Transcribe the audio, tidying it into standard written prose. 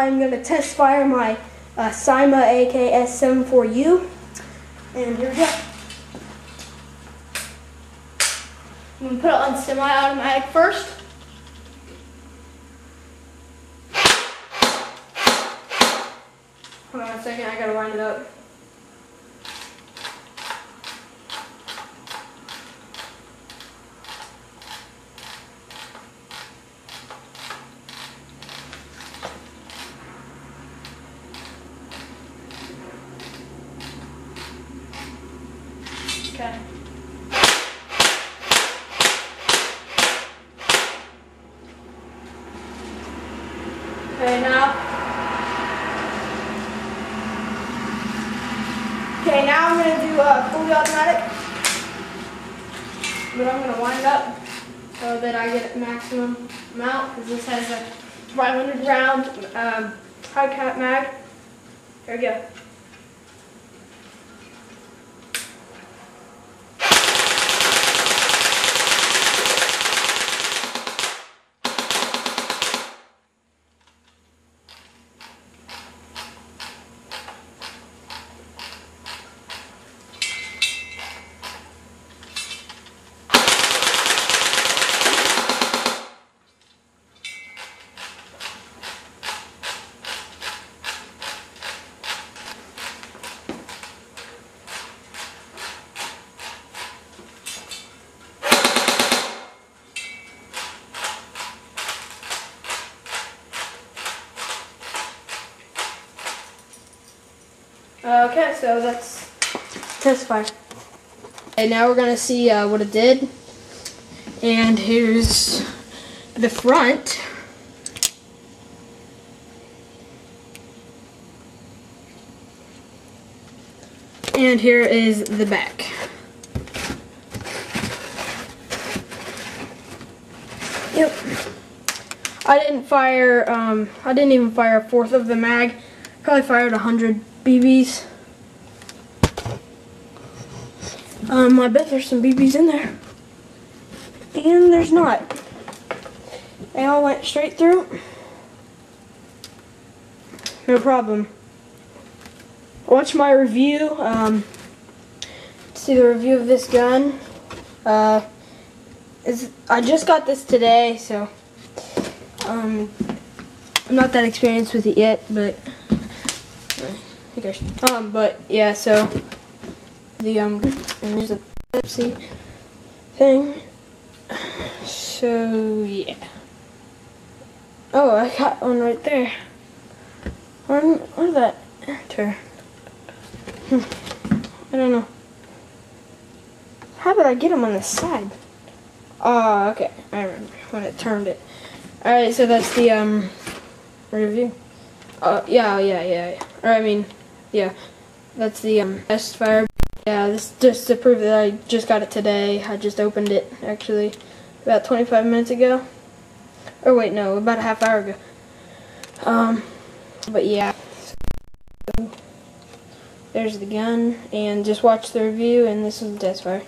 I'm going to test fire my CYMA AKS-74U, and here we go. I'm going to put it on semi-automatic first. Hold on a second, I got to line it up. Okay. Okay, now I'm going to do fully automatic, but I'm going to wind up so that I get maximum amount, because this has a 500 round high cap mag. Here we go. Okay, so that's test fire. Okay, now we're gonna see what it did. And here's the front. And here is the back. Yep. I didn't even fire a fourth of the mag. Probably fired 100 BBs. I bet there's some BBs in there. And there's not. They all went straight through. No problem. Watch my review. See the review of this gun. I just got this today, so I'm not that experienced with it yet, but but yeah, so and there's a Pepsi thing. So yeah. Oh, I got one right there. Where's that enter? I don't know. How did I get them on the side? Oh, okay. I remember when I turned it. Alright, so that's the review. Yeah. Or I mean, yeah. That's the test fire. Yeah, this just to prove that I just got it today. I just opened it actually about 25 minutes ago. Oh wait, no, about a half hour ago. But yeah. So, there's the gun, and just watch the review, and this is the test fire.